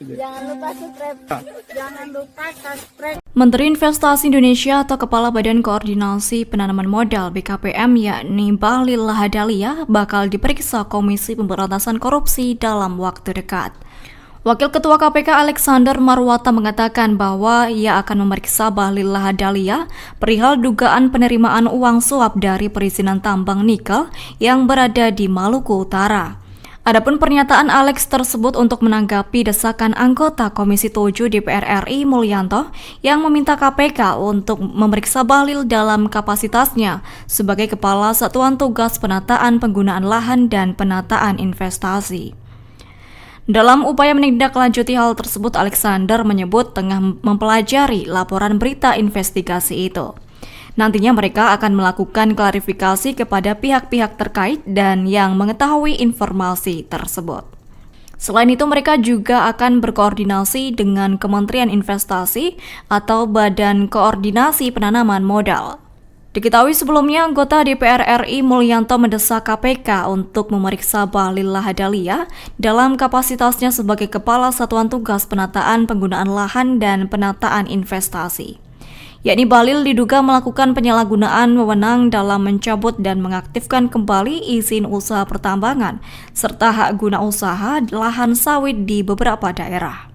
Jangan lupa subscribe. Jangan lupa subscribe. Menteri Investasi Indonesia atau Kepala Badan Koordinasi Penanaman Modal BKPM yakni Bahlil Lahadalia bakal diperiksa Komisi Pemberantasan Korupsi dalam waktu dekat. Wakil Ketua KPK Alexander Marwata mengatakan bahwa ia akan memeriksa Bahlil Lahadalia perihal dugaan penerimaan uang suap dari perizinan tambang nikel yang berada di Maluku Utara. Adapun pernyataan Alex tersebut untuk menanggapi desakan anggota Komisi 7 DPR RI Mulyanto yang meminta KPK untuk memeriksa Bahlil dalam kapasitasnya sebagai Kepala Satuan Tugas Penataan Penggunaan Lahan dan Penataan Investasi. Dalam upaya menindaklanjuti hal tersebut, Alexander menyebut tengah mempelajari laporan berita investigasi itu. Nantinya mereka akan melakukan klarifikasi kepada pihak-pihak terkait dan yang mengetahui informasi tersebut. Selain itu, mereka juga akan berkoordinasi dengan Kementerian Investasi atau Badan Koordinasi Penanaman Modal. Diketahui sebelumnya, anggota DPR RI Mulyanto mendesak KPK untuk memeriksa Bahlil Lahadalia dalam kapasitasnya sebagai Kepala Satuan Tugas Penataan Penggunaan Lahan dan Penataan Investasi. Yakni Bahlil diduga melakukan penyalahgunaan wewenang dalam mencabut dan mengaktifkan kembali izin usaha pertambangan serta hak guna usaha lahan sawit di beberapa daerah.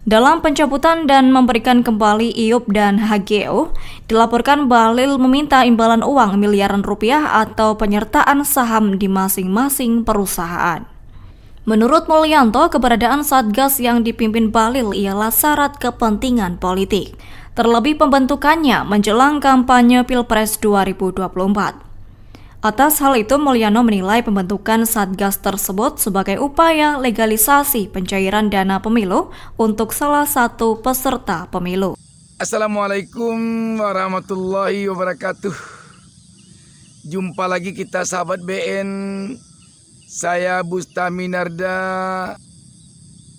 Dalam pencabutan dan memberikan kembali IUP dan HGO, dilaporkan Bahlil meminta imbalan uang miliaran rupiah atau penyertaan saham di masing-masing perusahaan. Menurut Mulyanto, keberadaan Satgas yang dipimpin Bahlil ialah syarat kepentingan politik, terlebih pembentukannya menjelang kampanye Pilpres 2024. Atas hal itu, Mulyanto menilai pembentukan Satgas tersebut sebagai upaya legalisasi pencairan dana pemilu untuk salah satu peserta pemilu. Assalamualaikum warahmatullahi wabarakatuh. Jumpa lagi kita sahabat BN. Saya Bustami Narda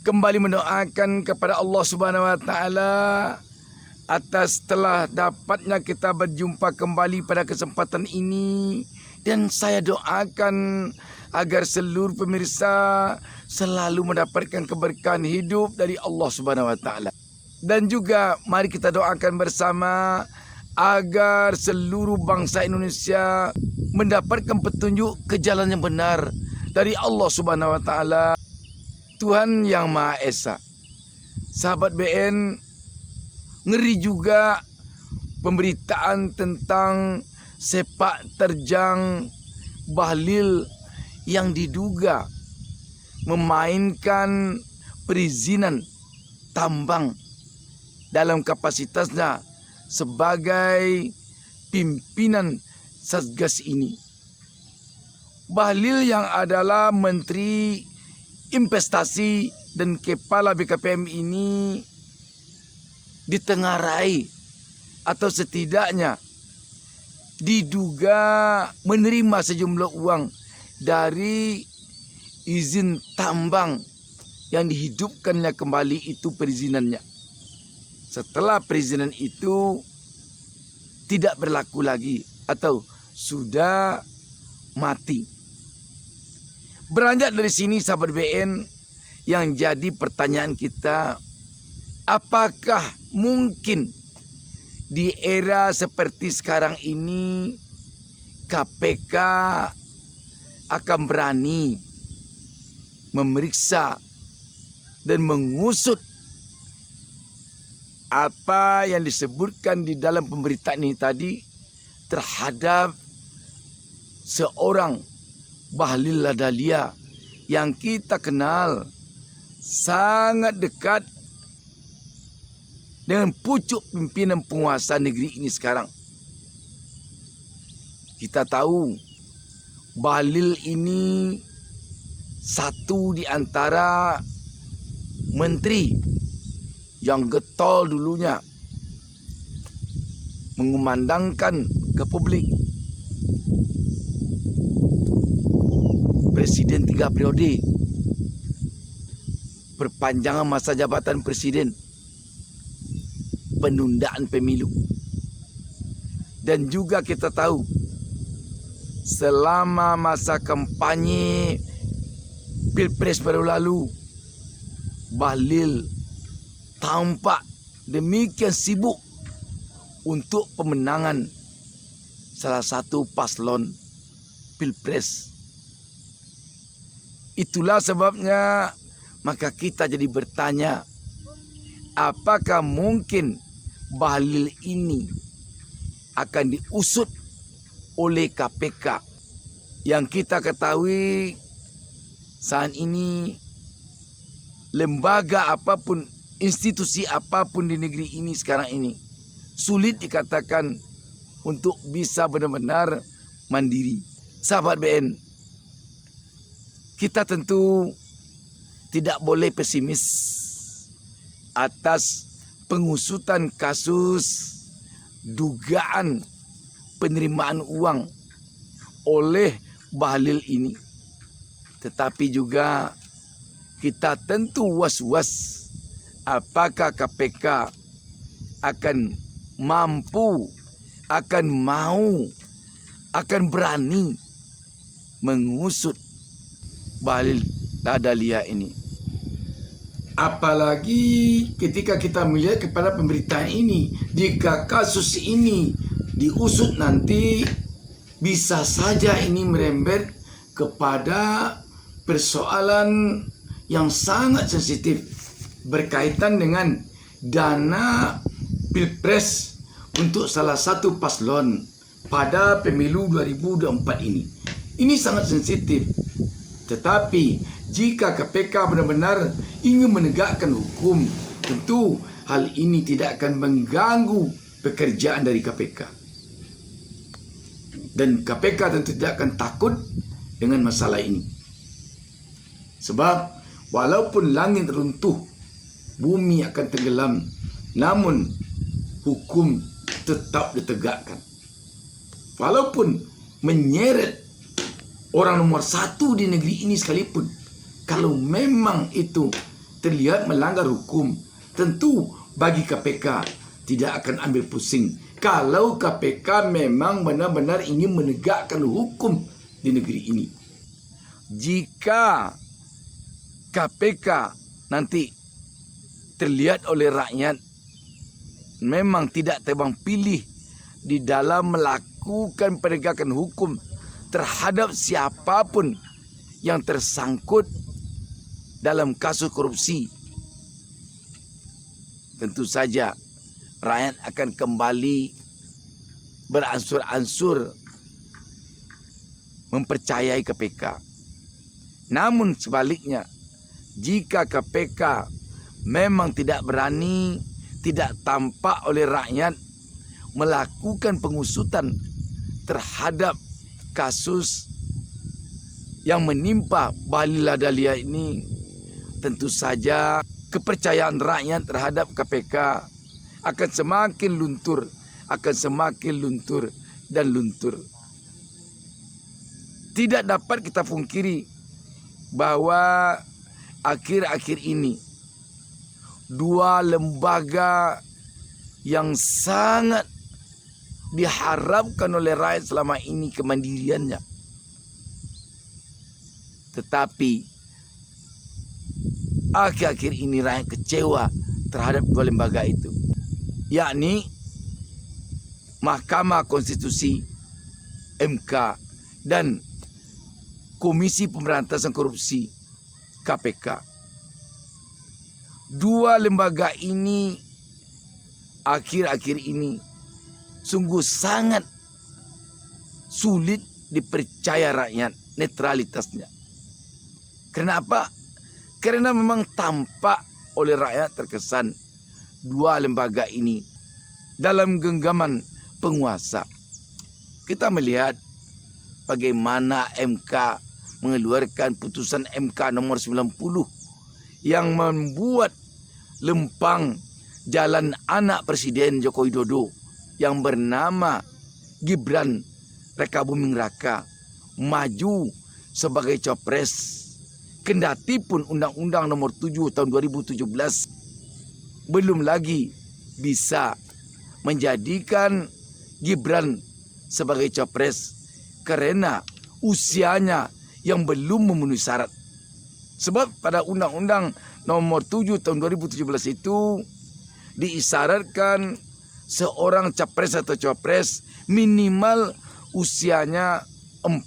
kembali mendoakan kepada Allah Subhanahu wa taala atas telah dapatnya kita berjumpa kembali pada kesempatan ini, dan saya doakan agar seluruh pemirsa selalu mendapatkan keberkahan hidup dari Allah Subhanahu wa taala. Dan juga mari kita doakan bersama agar seluruh bangsa Indonesia mendapatkan petunjuk ke jalan yang benar dari Allah Subhanahu wa taala, Tuhan yang Maha Esa. Sahabat BN, ngeri juga pemberitaan tentang sepak terjang Bahlil yang diduga memainkan perizinan tambang dalam kapasitasnya sebagai pimpinan Satgas ini. Bahlil yang adalah Menteri Investasi dan Kepala BKPM ini ditengarai atau setidaknya diduga menerima sejumlah uang dari izin tambang yang dihidupkannya kembali itu perizinannya. Setelah perizinan itu tidak berlaku lagi atau sudah mati. Beranjak dari sini sahabat BN, yang jadi pertanyaan kita, apakah mungkin di era seperti sekarang ini KPK akan berani memeriksa dan mengusut apa yang disebutkan di dalam pemberitaan ini tadi terhadap seorang Bahlil Lahadalia yang kita kenal sangat dekat dengan pucuk pimpinan penguasa negeri ini sekarang. Kita tahu Bahlil ini satu di antara menteri yang getol dulunya mengumandangkan ke publik presiden 3 periode, perpanjangan masa jabatan presiden, penundaan pemilu. Dan juga kita tahu selama masa kampanye Pilpres baru lalu, Bahlil tampak demikian sibuk untuk pemenangan salah satu paslon Pilpres. Itulah sebabnya maka kita jadi bertanya, apakah mungkin Bahlil ini akan diusut oleh KPK? Yang kita ketahui saat ini lembaga apapun, institusi apapun di negeri ini sekarang ini sulit dikatakan untuk bisa benar-benar mandiri. Sahabat BN, kita tentu tidak boleh pesimis atas pengusutan kasus dugaan penerimaan uang oleh Bahlil ini. Tetapi juga kita tentu was-was apakah KPK akan mampu, akan mau, akan berani mengusut Bahlil Lahadalia ini. Apalagi ketika kita melihat kepada pemberitaan ini, jika kasus ini diusut nanti bisa saja ini merembet kepada persoalan yang sangat sensitif berkaitan dengan dana Pilpres untuk salah satu paslon pada pemilu 2024 ini. Ini sangat sensitif. Tetapi jika KPK benar-benar ingin menegakkan hukum, tentu hal ini tidak akan mengganggu pekerjaan dari KPK. Dan KPK tentu tidak akan takut dengan masalah ini. Sebab walaupun langit runtuh, bumi akan tenggelam, namun hukum tetap ditegakkan. Walaupun menyeret orang nomor satu di negeri ini sekalipun, kalau memang itu terlihat melanggar hukum, tentu bagi KPK tidak akan ambil pusing. Kalau KPK memang benar-benar ingin menegakkan hukum di negeri ini. Jika KPK nanti terlihat oleh rakyat memang tidak tebang pilih di dalam melakukan penegakan hukum terhadap siapapun yang tersangkut dalam kasus korupsi, tentu saja rakyat akan kembali beransur-ansur mempercayai KPK. Namun sebaliknya, jika KPK memang tidak berani, tidak tampak oleh rakyat melakukan pengusutan terhadap kasus yang menimpa Bahlil Lahadalia ini, tentu saja kepercayaan rakyat terhadap KPK akan semakin luntur, dan luntur. Tidak dapat kita pungkiri bahwa akhir-akhir ini dua lembaga yang sangat diharapkan oleh rakyat selama ini kemandiriannya, tetapi akhir-akhir ini rakyat kecewa terhadap dua lembaga itu, yakni Mahkamah Konstitusi MK dan Komisi Pemberantasan Korupsi KPK. Dua lembaga ini akhir-akhir ini sungguh sangat sulit dipercaya rakyat netralitasnya. Kenapa? Karena memang tampak oleh rakyat terkesan dua lembaga ini dalam genggaman penguasa. Kita melihat bagaimana MK mengeluarkan putusan MK nomor 90 yang membuat lempang jalan anak Presiden Joko Widodo yang bernama Gibran Rakabuming Raka maju sebagai capres. Kendati pun Undang-Undang nomor 7 tahun 2017 belum lagi bisa menjadikan Gibran sebagai capres karena usianya yang belum memenuhi syarat. Sebab pada Undang-Undang Nomor 7 tahun 2017 itu diisyaratkan seorang capres atau cawapres minimal usianya 40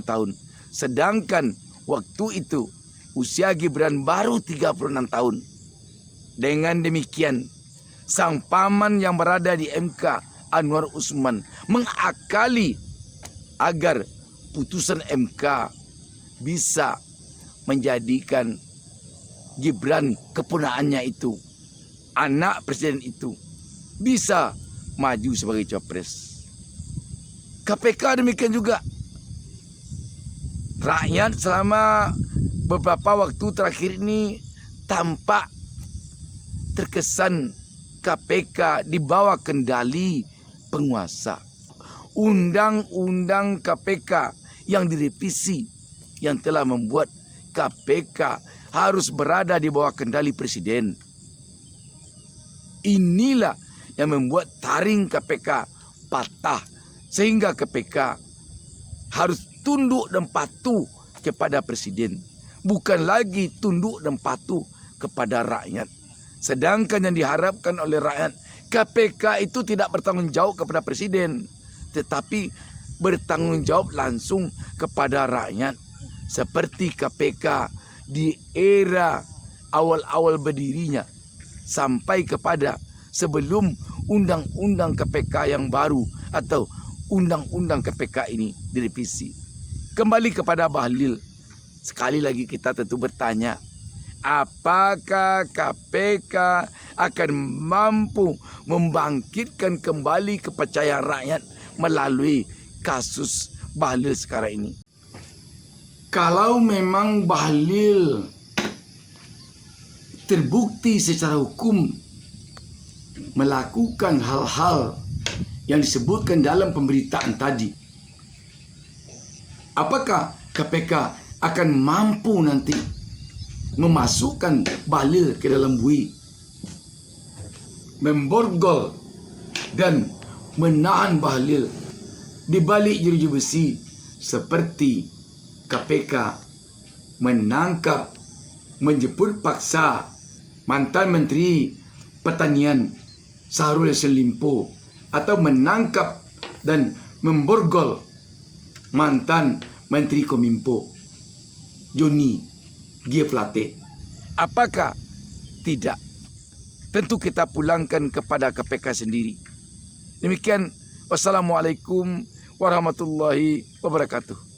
tahun. Sedangkan waktu itu usia Gibran baru 36 tahun. Dengan demikian, sang paman yang berada di MK, Anwar Usman, mengakali agar putusan MK bisa menjadikan Gibran keponakannya itu, anak presiden itu, bisa maju sebagai capres. KPK demikian juga. Rakyat selama beberapa waktu terakhir ini tampak terkesan KPK di bawah kendali penguasa. Undang-undang KPK yang direvisi yang telah membuat KPK harus berada di bawah kendali presiden. Inilah yang membuat taring KPK patah, sehingga KPK harus tunduk dan patuh kepada presiden, bukan lagi tunduk dan patuh kepada rakyat. Sedangkan yang diharapkan oleh rakyat, KPK itu tidak bertanggung jawab kepada presiden, tetapi bertanggung jawab langsung kepada rakyat. Seperti KPK di era awal-awal berdirinya sampai kepada sebelum undang-undang KPK yang baru atau undang-undang KPK ini direvisi. Kembali kepada Bahlil, sekali lagi kita tentu bertanya, apakah KPK akan mampu membangkitkan kembali kepercayaan rakyat melalui kasus Bahlil sekarang ini? Kalau memang Bahlil terbukti secara hukum melakukan hal-hal yang disebutkan dalam pemberitaan tadi, apakah KPK akan mampu nanti memasukkan Bahlil ke dalam bui, memborgol dan menahan Bahlil di balik jeruji besi, seperti KPK menangkap, menjemput paksa mantan Menteri Pertanian Syahrul Yassin Limpo, atau menangkap dan memborgol mantan Menteri Kominfo Johnny G. Plate. Apakah tidak? Tentu kita pulangkan kepada KPK sendiri. Demikian, wassalamualaikum warahmatullahi wabarakatuh.